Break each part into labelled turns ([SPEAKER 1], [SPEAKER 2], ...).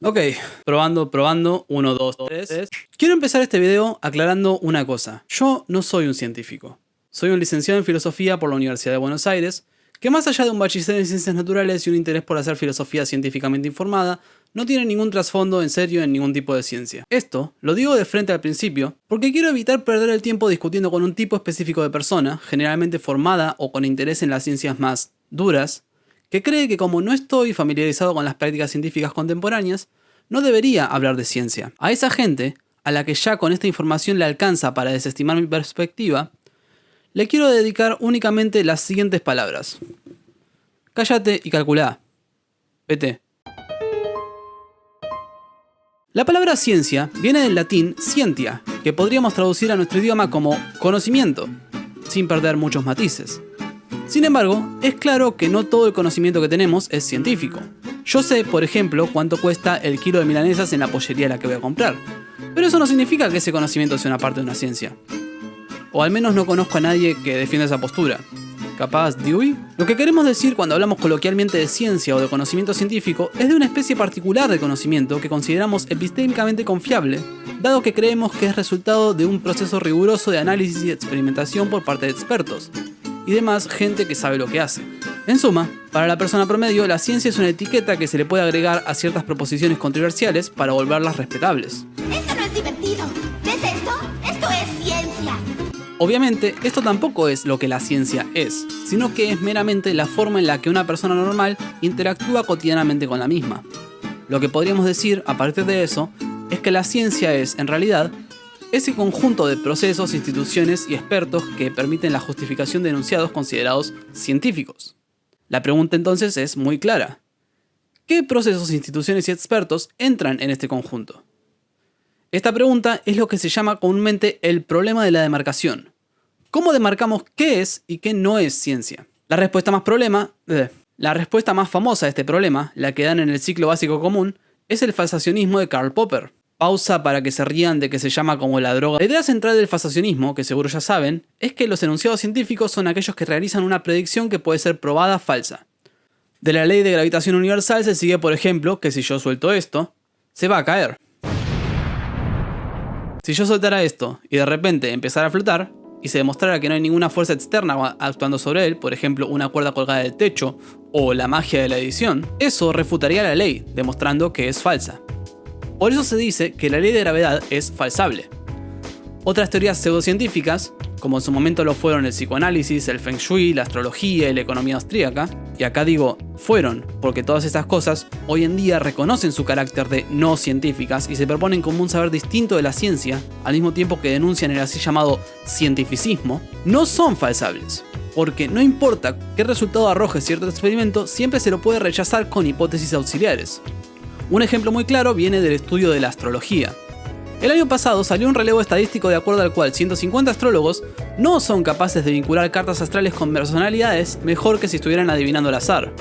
[SPEAKER 1] Ok, probando, 1, 2, 3. Quiero empezar este video aclarando una cosa. Yo no soy un científico. Soy un licenciado en filosofía por la Universidad de Buenos Aires, que más allá de un bachiller en ciencias naturales y un interés por hacer filosofía científicamente informada, no tiene ningún trasfondo en serio en ningún tipo de ciencia. Esto lo digo de frente al principio, porque quiero evitar perder el tiempo discutiendo con un tipo específico de persona, generalmente formada o con interés en las ciencias más duras, que cree que como no estoy familiarizado con las prácticas científicas contemporáneas, no debería hablar de ciencia. A esa gente, a la que ya con esta información le alcanza para desestimar mi perspectiva, le quiero dedicar únicamente las siguientes palabras. Cállate y calculá. Vete. La palabra ciencia viene del latín scientia, que podríamos traducir a nuestro idioma como conocimiento, sin perder muchos matices. Sin embargo, es claro que no todo el conocimiento que tenemos es científico. Yo sé, por ejemplo, cuánto cuesta el kilo de milanesas en la pollería a la que voy a comprar, pero eso no significa que ese conocimiento sea una parte de una ciencia. O al menos no conozco a nadie que defienda esa postura. ¿Capaz Dewey? Lo que queremos decir cuando hablamos coloquialmente de ciencia o de conocimiento científico es de una especie particular de conocimiento que consideramos epistémicamente confiable, dado que creemos que es resultado de un proceso riguroso de análisis y experimentación por parte de expertos, y demás gente que sabe lo que hace. En suma, para la persona promedio, la ciencia es una etiqueta que se le puede agregar a ciertas proposiciones controversiales para volverlas respetables.
[SPEAKER 2] ¡Esto no es divertido! ¿Ves esto? ¡Esto es ciencia!
[SPEAKER 1] Obviamente, esto tampoco es lo que la ciencia es, sino que es meramente la forma en la que una persona normal interactúa cotidianamente con la misma. Lo que podríamos decir, a partir de eso, es que la ciencia es, en realidad, ese conjunto de procesos, instituciones y expertos que permiten la justificación de enunciados considerados científicos. La pregunta entonces es muy clara. ¿Qué procesos, instituciones y expertos entran en este conjunto? Esta pregunta es lo que se llama comúnmente el problema de la demarcación. ¿Cómo demarcamos qué es y qué no es ciencia? La respuesta más famosa a este problema, la que dan en el ciclo básico común, es el falsacionismo de Karl Popper. Pausa para que se rían de que se llama como la droga. La idea central del falsacionismo, que seguro ya saben, es que los enunciados científicos son aquellos que realizan una predicción que puede ser probada falsa. De la ley de gravitación universal se sigue, por ejemplo, que si yo suelto esto, se va a caer. Si yo soltara esto y de repente empezara a flotar, y se demostrara que no hay ninguna fuerza externa actuando sobre él, por ejemplo una cuerda colgada del techo o la magia de la edición, eso refutaría la ley, demostrando que es falsa. Por eso se dice que la ley de gravedad es falsable. Otras teorías pseudocientíficas, como en su momento lo fueron el psicoanálisis, el feng shui, la astrología y la economía austríaca, y acá digo fueron, porque todas estas cosas hoy en día reconocen su carácter de no científicas y se proponen como un saber distinto de la ciencia, al mismo tiempo que denuncian el así llamado cientificismo, no son falsables. Porque no importa qué resultado arroje cierto experimento, siempre se lo puede rechazar con hipótesis auxiliares. Un ejemplo muy claro viene del estudio de la astrología. El año pasado salió un relevo estadístico de acuerdo al cual 150 astrólogos no son capaces de vincular cartas astrales con personalidades mejor que si estuvieran adivinando al azar.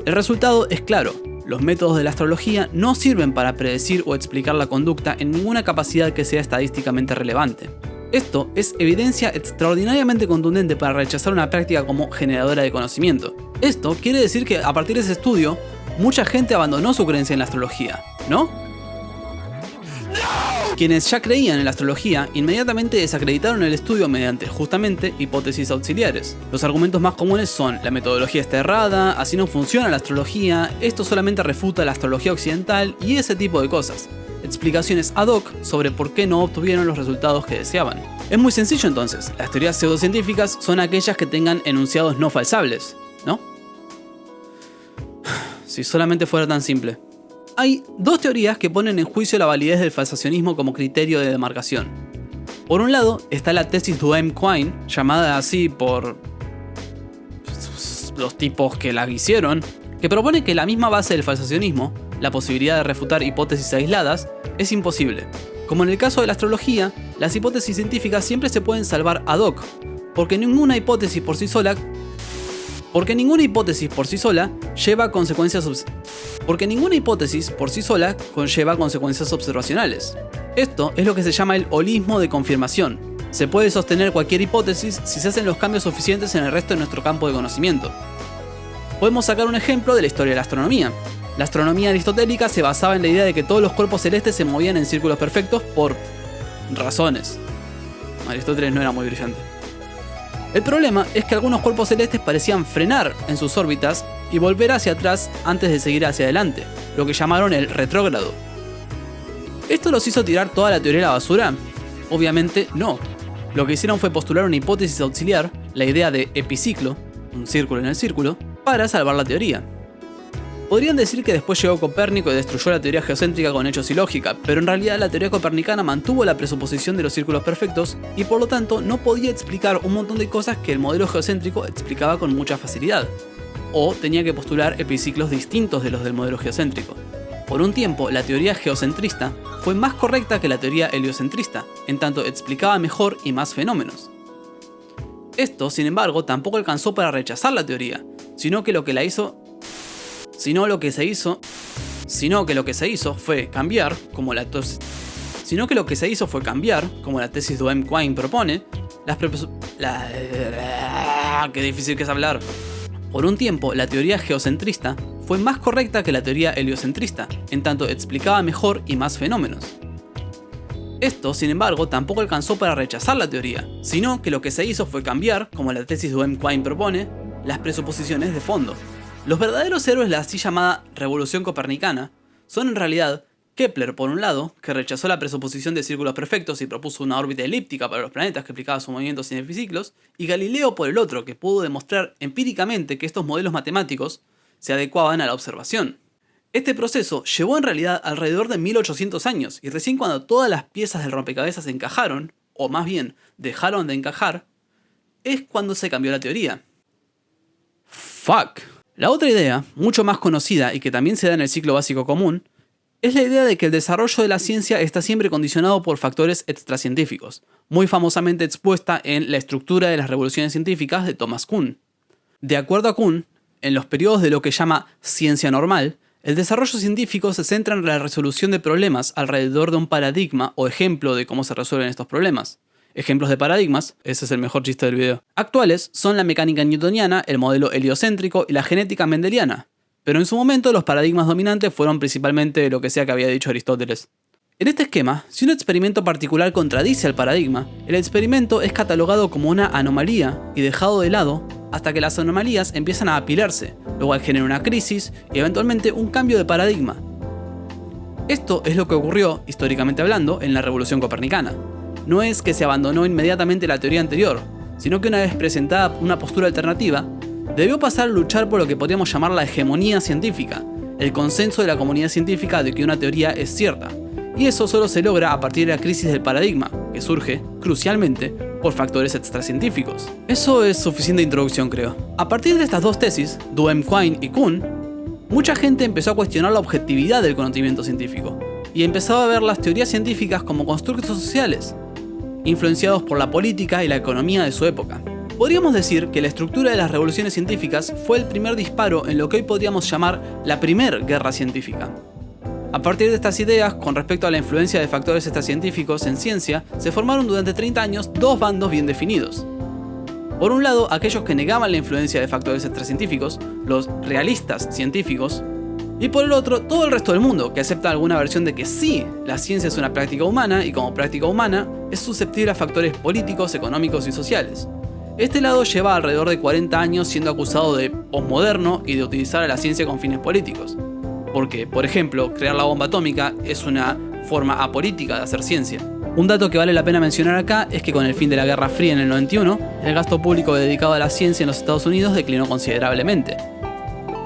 [SPEAKER 1] El resultado es claro, los métodos de la astrología no sirven para predecir o explicar la conducta en ninguna capacidad que sea estadísticamente relevante. Esto es evidencia extraordinariamente contundente para rechazar una práctica como generadora de conocimiento. Esto quiere decir que a partir de ese estudio, mucha gente abandonó su creencia en la astrología, ¿no? Quienes ya creían en la astrología inmediatamente desacreditaron el estudio mediante, justamente, hipótesis auxiliares. Los argumentos más comunes son: la metodología está errada, así no funciona la astrología, esto solamente refuta la astrología occidental y ese tipo de cosas. Explicaciones ad hoc sobre por qué no obtuvieron los resultados que deseaban. Es muy sencillo entonces, las teorías pseudocientíficas son aquellas que tengan enunciados no falsables, ¿no? Si solamente fuera tan simple. Hay dos teorías que ponen en juicio la validez del falsacionismo como criterio de demarcación. Por un lado está la tesis Duhem-Quine, llamada así por los tipos que la hicieron, que propone que la misma base del falsacionismo, la posibilidad de refutar hipótesis aisladas, es imposible. Como en el caso de la astrología, las hipótesis científicas siempre se pueden salvar ad hoc, porque ninguna hipótesis por sí sola conlleva consecuencias observacionales. Esto es lo que se llama el holismo de confirmación. Se puede sostener cualquier hipótesis si se hacen los cambios suficientes en el resto de nuestro campo de conocimiento. Podemos sacar un ejemplo de la historia de la astronomía. La astronomía aristotélica se basaba en la idea de que todos los cuerpos celestes se movían en círculos perfectos por razones. Aristóteles no era muy brillante. El problema es que algunos cuerpos celestes parecían frenar en sus órbitas y volver hacia atrás antes de seguir hacia adelante, lo que llamaron el retrógrado. ¿Esto los hizo tirar toda la teoría a la basura? Obviamente no. Lo que hicieron fue postular una hipótesis auxiliar, la idea de epiciclo, un círculo en el círculo, para salvar la teoría. Podrían decir que después llegó Copérnico y destruyó la teoría geocéntrica con hechos y lógica, pero en realidad la teoría copernicana mantuvo la presuposición de los círculos perfectos y por lo tanto no podía explicar un montón de cosas que el modelo geocéntrico explicaba con mucha facilidad. O tenía que postular epiciclos distintos de los del modelo geocéntrico. Por un tiempo, la teoría geocentrista fue más correcta que la teoría heliocentrista, en tanto explicaba mejor y más fenómenos. Esto, sin embargo, tampoco alcanzó para rechazar la teoría, sino que lo que se hizo fue cambiar, como la tesis de Ohm-Quine propone, qué difícil que es hablar. Por un tiempo, la teoría geocentrista fue más correcta que la teoría heliocentrista, en tanto explicaba mejor y más fenómenos. Esto, sin embargo, tampoco alcanzó para rechazar la teoría, sino que lo que se hizo fue cambiar, como la tesis de Ohm-Quine propone, las presuposiciones de fondo. Los verdaderos héroes de la así llamada revolución copernicana son en realidad Kepler por un lado, que rechazó la presuposición de círculos perfectos y propuso una órbita elíptica para los planetas que explicaba su movimiento sin epiciclos, y Galileo por el otro, que pudo demostrar empíricamente que estos modelos matemáticos se adecuaban a la observación. Este proceso llevó en realidad alrededor de 1800 años, y recién cuando todas las piezas del rompecabezas encajaron, o más bien dejaron de encajar, es cuando se cambió la teoría. Fuck. La otra idea, mucho más conocida y que también se da en el ciclo básico común, es la idea de que el desarrollo de la ciencia está siempre condicionado por factores extracientíficos, muy famosamente expuesta en La estructura de las revoluciones científicas de Thomas Kuhn. De acuerdo a Kuhn, en los periodos de lo que llama ciencia normal, el desarrollo científico se centra en la resolución de problemas alrededor de un paradigma o ejemplo de cómo se resuelven estos problemas. Ejemplos de paradigmas, ese es el mejor chiste del video, actuales son la mecánica newtoniana, el modelo heliocéntrico y la genética mendeliana. Pero en su momento los paradigmas dominantes fueron principalmente lo que sea que había dicho Aristóteles. En este esquema, si un experimento particular contradice al paradigma, el experimento es catalogado como una anomalía y dejado de lado hasta que las anomalías empiezan a apilarse, lo cual genera una crisis y eventualmente un cambio de paradigma. Esto es lo que ocurrió, históricamente hablando, en la Revolución Copernicana. No es que se abandonó inmediatamente la teoría anterior, sino que una vez presentada una postura alternativa, debió pasar a luchar por lo que podríamos llamar la hegemonía científica, el consenso de la comunidad científica de que una teoría es cierta, y eso solo se logra a partir de la crisis del paradigma, que surge, crucialmente, por factores extracientíficos. Eso es suficiente introducción, creo. A partir de estas dos tesis, de Ohm-Quine y Kuhn, mucha gente empezó a cuestionar la objetividad del conocimiento científico, y empezó a ver las teorías científicas como constructos sociales, influenciados por la política y la economía de su época. Podríamos decir que la estructura de las revoluciones científicas fue el primer disparo en lo que hoy podríamos llamar la primer guerra científica. A partir de estas ideas, con respecto a la influencia de factores extracientíficos en ciencia, se formaron durante 30 años dos bandos bien definidos. Por un lado, aquellos que negaban la influencia de factores extracientíficos, los realistas científicos, y por el otro, todo el resto del mundo, que acepta alguna versión de que sí, la ciencia es una práctica humana y como práctica humana es susceptible a factores políticos, económicos y sociales. Este lado lleva alrededor de 40 años siendo acusado de posmoderno y de utilizar a la ciencia con fines políticos. Porque, por ejemplo, crear la bomba atómica es una forma apolítica de hacer ciencia. Un dato que vale la pena mencionar acá es que con el fin de la Guerra Fría en el 91, el gasto público dedicado a la ciencia en los Estados Unidos declinó considerablemente.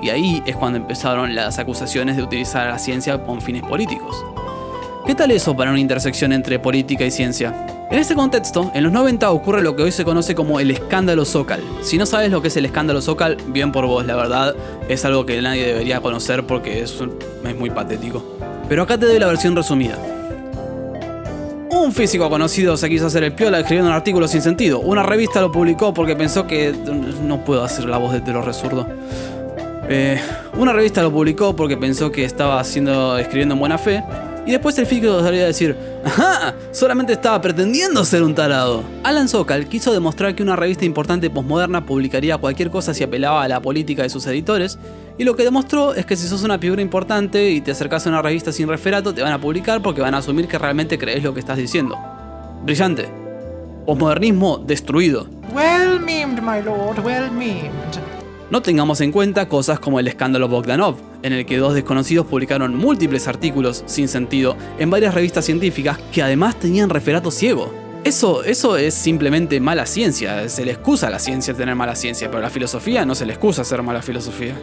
[SPEAKER 1] Y ahí es cuando empezaron las acusaciones de utilizar a la ciencia con fines políticos. ¿Qué tal eso para una intersección entre política y ciencia? En este contexto, en los 90 ocurre lo que hoy se conoce como el escándalo Zócal. Si no sabes lo que es el escándalo Zócal, bien por vos, la verdad, es algo que nadie debería conocer porque es muy patético. Pero acá te doy la versión resumida. Un físico conocido se quiso hacer el piola escribiendo un artículo sin sentido. Una revista lo publicó porque pensó que... No puedo hacer la voz de lo resurdo. Una revista lo publicó porque pensó que estaba escribiendo en buena fe. Y después el físico salía a decir, ¡ajá! Solamente estaba pretendiendo ser un tarado. Alan Sokal quiso demostrar que una revista importante posmoderna publicaría cualquier cosa si apelaba a la política de sus editores, y lo que demostró es que si sos una figura importante y te acercás a una revista sin referato, te van a publicar porque van a asumir que realmente crees lo que estás diciendo. Brillante. Posmodernismo destruido.
[SPEAKER 3] Well memed, my lord, well memed.
[SPEAKER 1] No tengamos en cuenta cosas como el escándalo Bogdanov, en el que dos desconocidos publicaron múltiples artículos sin sentido en varias revistas científicas que además tenían referato ciego. Eso es simplemente mala ciencia. Se le excusa a la ciencia tener mala ciencia, pero a la filosofía no se le excusa hacer mala filosofía.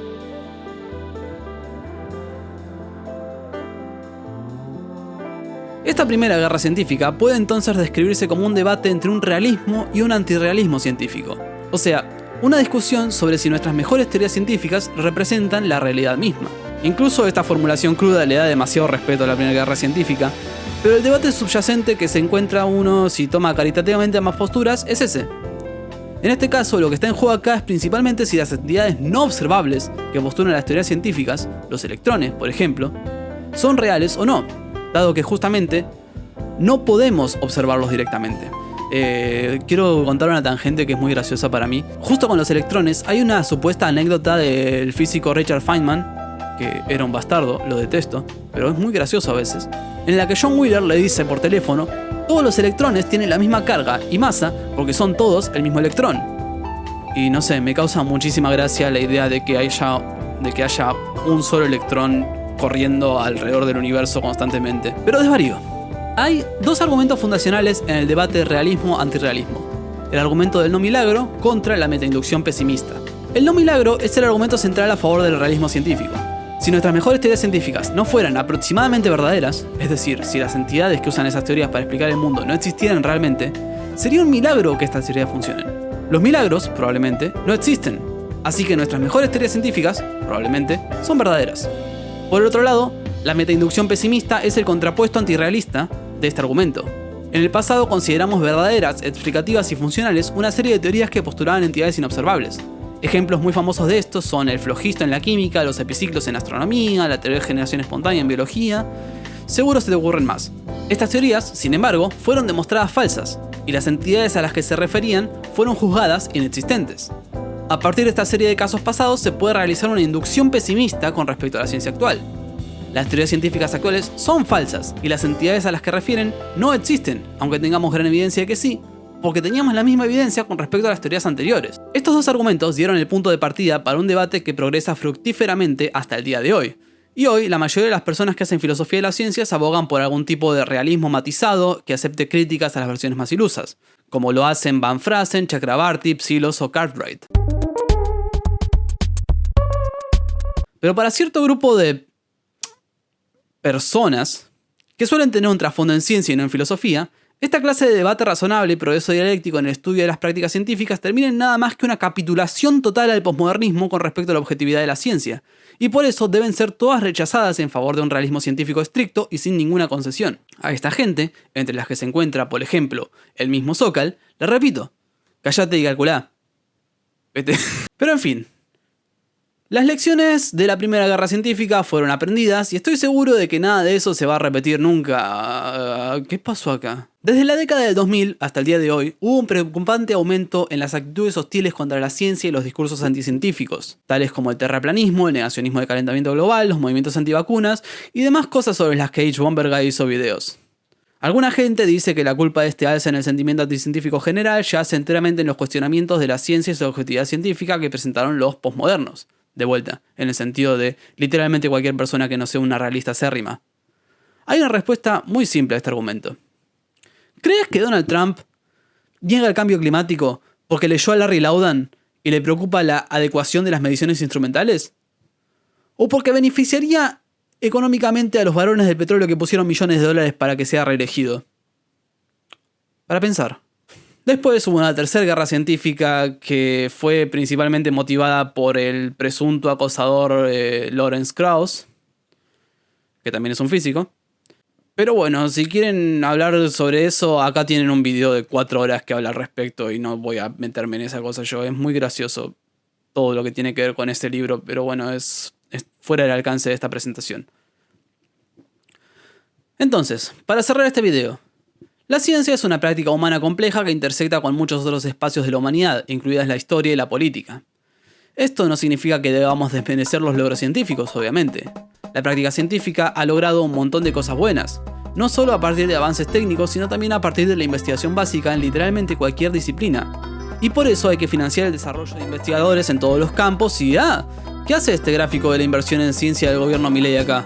[SPEAKER 1] Esta primera guerra científica puede entonces describirse como un debate entre un realismo y un antirrealismo científico. O sea, una discusión sobre si nuestras mejores teorías científicas representan la realidad misma. Incluso esta formulación cruda le da demasiado respeto a la primera guerra científica, pero el debate subyacente que se encuentra uno si toma caritativamente ambas posturas es ese. En este caso, lo que está en juego acá es principalmente si las entidades no observables que postulan las teorías científicas, los electrones, por ejemplo, son reales o no, dado que justamente no podemos observarlos directamente. Quiero contar una tangente que es muy graciosa para mí. Justo con los electrones hay una supuesta anécdota del físico Richard Feynman, que era un bastardo, lo detesto, pero es muy gracioso a veces, en la que John Wheeler le dice por teléfono: todos los electrones tienen la misma carga y masa porque son todos el mismo electrón. Y no sé, me causa muchísima gracia la idea de que haya un solo electrón corriendo alrededor del universo constantemente. Pero desvarío. Hay dos argumentos fundacionales en el debate realismo-antirrealismo. El argumento del no milagro contra la metainducción pesimista. El no milagro es el argumento central a favor del realismo científico. Si nuestras mejores teorías científicas no fueran aproximadamente verdaderas, es decir, si las entidades que usan esas teorías para explicar el mundo no existieran realmente, sería un milagro que estas teorías funcionen. Los milagros, probablemente, no existen. Así que nuestras mejores teorías científicas, probablemente, son verdaderas. Por el otro lado, la metainducción pesimista es el contrapuesto antirrealista de este argumento. En el pasado consideramos verdaderas, explicativas y funcionales una serie de teorías que postulaban entidades inobservables. Ejemplos muy famosos de estos son el flogisto en la química, los epiciclos en astronomía, la teoría de generación espontánea en biología. Seguro se te ocurren más. Estas teorías, sin embargo, fueron demostradas falsas, y las entidades a las que se referían fueron juzgadas inexistentes. A partir de esta serie de casos pasados se puede realizar una inducción pesimista con respecto a la ciencia actual. Las teorías científicas actuales son falsas y las entidades a las que refieren no existen, aunque tengamos gran evidencia de que sí, porque teníamos la misma evidencia con respecto a las teorías anteriores. Estos dos argumentos dieron el punto de partida para un debate que progresa fructíferamente hasta el día de hoy. Y hoy, la mayoría de las personas que hacen filosofía de las ciencias abogan por algún tipo de realismo matizado que acepte críticas a las versiones más ilusas, como lo hacen Van Fraassen, Chakrabarty, Psilos o Cartwright. Pero para cierto grupo de personas que suelen tener un trasfondo en ciencia y no en filosofía, esta clase de debate razonable y progreso dialéctico en el estudio de las prácticas científicas termina en nada más que una capitulación total al posmodernismo con respecto a la objetividad de la ciencia, y por eso deben ser todas rechazadas en favor de un realismo científico estricto y sin ninguna concesión. A esta gente, entre las que se encuentra, por ejemplo, el mismo Sokal, le repito: cállate y calculá. Vete. Pero en fin. Las lecciones de la Primera Guerra Científica fueron aprendidas y estoy seguro de que nada de eso se va a repetir nunca. ¿Qué pasó acá? Desde la década del 2000 hasta el día de hoy, hubo un preocupante aumento en las actitudes hostiles contra la ciencia y los discursos anticientíficos, tales como el terraplanismo, el negacionismo del calentamiento global, los movimientos antivacunas y demás cosas sobre las que H. Bomberg hizo videos. Alguna gente dice que la culpa de este alza en el sentimiento anticientífico general yace enteramente en los cuestionamientos de la ciencia y su objetividad científica que presentaron los posmodernos. De vuelta, en el sentido de literalmente cualquier persona que no sea una realista acérrima. Hay una respuesta muy simple a este argumento. ¿Crees que Donald Trump niega el cambio climático porque leyó a Larry Laudan y le preocupa la adecuación de las mediciones instrumentales? ¿O porque beneficiaría económicamente a los varones del petróleo que pusieron millones de dólares para que sea reelegido? Para pensar. Después hubo una tercera guerra científica que fue principalmente motivada por el presunto acosador Lawrence Krauss, que también es un físico. Pero bueno, si quieren hablar sobre eso, acá tienen un video de 4 horas que habla al respecto y no voy a meterme en esa cosa yo. Es muy gracioso todo lo que tiene que ver con este libro, pero bueno, es fuera del alcance de esta presentación. Entonces, para cerrar este video, la ciencia es una práctica humana compleja que intersecta con muchos otros espacios de la humanidad, incluidas la historia y la política. Esto no significa que debamos desmerecer los logros científicos, obviamente. La práctica científica ha logrado un montón de cosas buenas, no solo a partir de avances técnicos, sino también a partir de la investigación básica en literalmente cualquier disciplina. Y por eso hay que financiar el desarrollo de investigadores en todos los campos y ¿qué hace este gráfico de la inversión en ciencia del gobierno Milei acá?